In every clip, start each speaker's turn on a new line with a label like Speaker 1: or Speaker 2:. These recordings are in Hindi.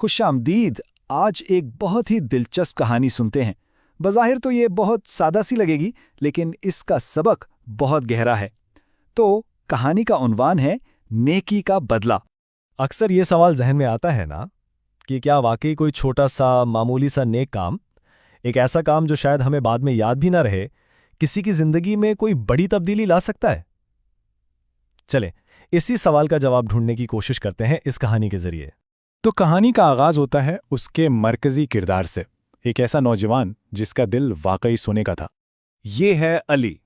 Speaker 1: खुशामदीद। आज एक बहुत ही दिलचस्प कहानी सुनते हैं। बज़ाहिर तो ये बहुत सादा सी लगेगी, लेकिन इसका सबक बहुत गहरा है। तो कहानी का उन्वान है नेकी का बदला।
Speaker 2: अक्सर ये सवाल जहन में आता है ना कि क्या वाकई कोई छोटा सा मामूली सा नेक काम, एक ऐसा काम जो शायद हमें बाद में याद भी ना रहे, किसी की जिंदगी में कोई बड़ी तब्दीली ला सकता है। चले इसी सवाल का जवाब ढूंढने की कोशिश करते हैं इस कहानी के जरिए।
Speaker 3: तो कहानी का आगाज होता है उसके मरकजी किरदार से, एक ऐसा नौजवान जिसका दिल वाकई सोने का था।
Speaker 4: ये है अली।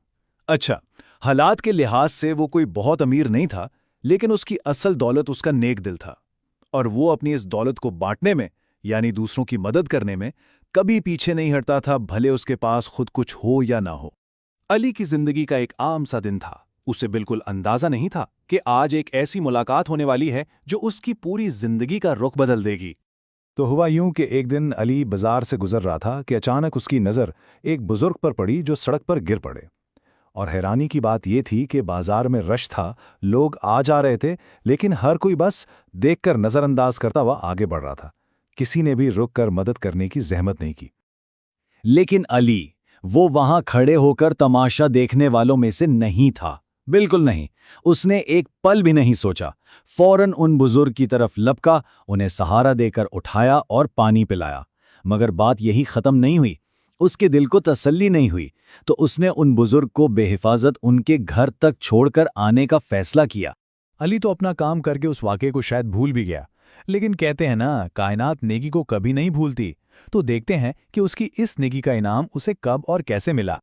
Speaker 4: अच्छा, हालात के लिहाज से वो कोई बहुत अमीर नहीं था, लेकिन उसकी असल दौलत उसका नेक दिल था, और वो अपनी इस दौलत को बांटने में, यानी दूसरों की मदद करने में, कभी पीछे नहीं हटता था, भले उसके पास खुद कुछ हो या ना हो। अली की जिंदगी का एक आम सा दिन था। उसे बिल्कुल अंदाजा नहीं था कि आज एक ऐसी मुलाकात होने वाली है जो उसकी पूरी जिंदगी का रुख बदल देगी।
Speaker 3: तो हुआ यूं कि एक दिन अली बाजार से गुजर रहा था कि अचानक उसकी नज़र एक बुजुर्ग पर पड़ी जो सड़क पर गिर पड़े। और हैरानी की बात यह थी कि बाजार में रश था, लोग आ जा रहे थे, लेकिन हर कोई बस देखकर नज़रअंदाज करता हुआ आगे बढ़ रहा था। किसी ने भी रुककर मदद करने की जहमत नहीं की।
Speaker 4: लेकिन अली, वो वहां खड़े होकर तमाशा देखने वालों में से नहीं था, बिल्कुल नहीं। उसने एक पल भी नहीं सोचा। फौरन उन बुजुर्ग की तरफ लपका, उन्हें सहारा देकर उठाया और पानी पिलाया। मगर बात यही खत्म नहीं हुई। उसके दिल को तसल्ली नहीं हुई, तो उसने उन बुजुर्ग को बेहिफाजत उनके घर तक छोड़कर आने का फैसला किया।
Speaker 3: अली तो अपना काम करके उस वाक़े को शायद भूल भी गया, लेकिन कहते हैं ना, कायनात नेकी को कभी नहीं भूलती। तो देखते हैं कि उसकी इस नेकी का इनाम उसे कब और कैसे मिला।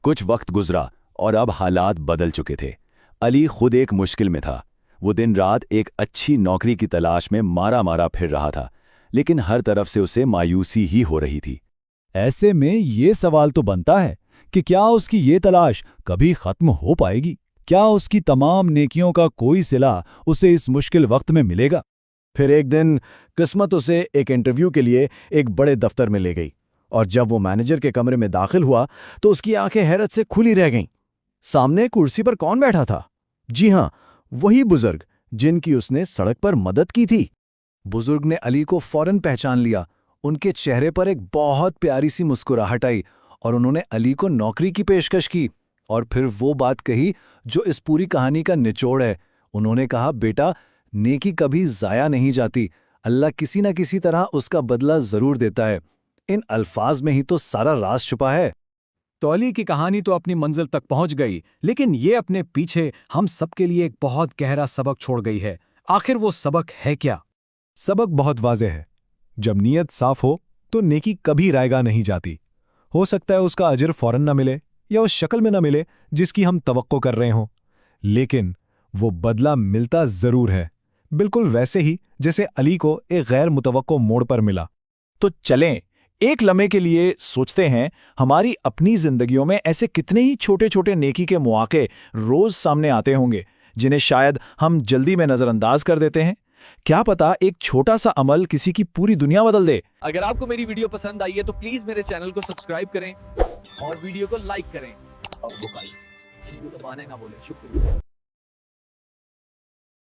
Speaker 5: कुछ वक्त गुजरा और अब हालात बदल चुके थे। अली खुद एक मुश्किल में था। वो दिन रात एक अच्छी नौकरी की तलाश में मारा फिर रहा था, लेकिन हर तरफ से उसे मायूसी ही हो रही थी।
Speaker 2: ऐसे में ये सवाल तो बनता है कि क्या उसकी ये तलाश कभी खत्म हो पाएगी? क्या उसकी तमाम नेकियों का कोई सिला उसे इस मुश्किल वक्त में मिलेगा?
Speaker 4: फिर एक दिन किस्मत उसे एक इंटरव्यू के लिए एक बड़े दफ्तर में ले गई, और जब वो मैनेजर के कमरे में दाखिल हुआ तो उसकी आंखें हैरत से खुली रह गईं। सामने कुर्सी पर कौन बैठा था? जी हां, वही बुजुर्ग जिनकी उसने सड़क पर मदद की थी। बुजुर्ग ने अली को फौरन पहचान लिया। उनके चेहरे पर एक बहुत प्यारी सी मुस्कुराहट आई, और उन्होंने अली को नौकरी की पेशकश की। और फिर वो बात कही जो इस पूरी कहानी का निचोड़ है। उन्होंने कहा, बेटा, नेकी कभी जाया नहीं जाती, अल्लाह किसी न किसी तरह उसका बदला जरूर देता है। इन अल्फाज में ही तो सारा राज छुपा है।
Speaker 1: तो अली की कहानी तो अपनी मंजिल तक पहुंच गई, लेकिन ये अपने पीछे हम सबके लिए एक बहुत गहरा सबक छोड़ गई है। आखिर वो सबक है क्या?
Speaker 3: सबक बहुत वाज़ेह है। जब नीयत साफ हो तो नेकी कभी रायगा नहीं जाती। हो सकता है उसका अजर फौरन न मिले या उस शक्ल में न मिले जिसकी हम तवक्को कर रहे हों, लेकिन वो बदला मिलता जरूर है, बिल्कुल वैसे ही जैसे अली को एक गैर मुतवक्को मोड़ पर मिला।
Speaker 4: तो चलें एक लम्हे के लिए सोचते हैं, हमारी अपनी जिंदगियों में ऐसे कितने ही छोटे छोटे नेकी के मौके रोज सामने आते होंगे जिन्हें शायद हम जल्दी में नजरअंदाज कर देते हैं। क्या पता एक छोटा सा अमल किसी की पूरी दुनिया बदल दे।
Speaker 6: अगर आपको मेरी वीडियो पसंद आई है तो प्लीज मेरे चैनल को सब्सक्राइब करें और वीडियो को लाइक करें और दबाने ना भूलें। शुक्रिया।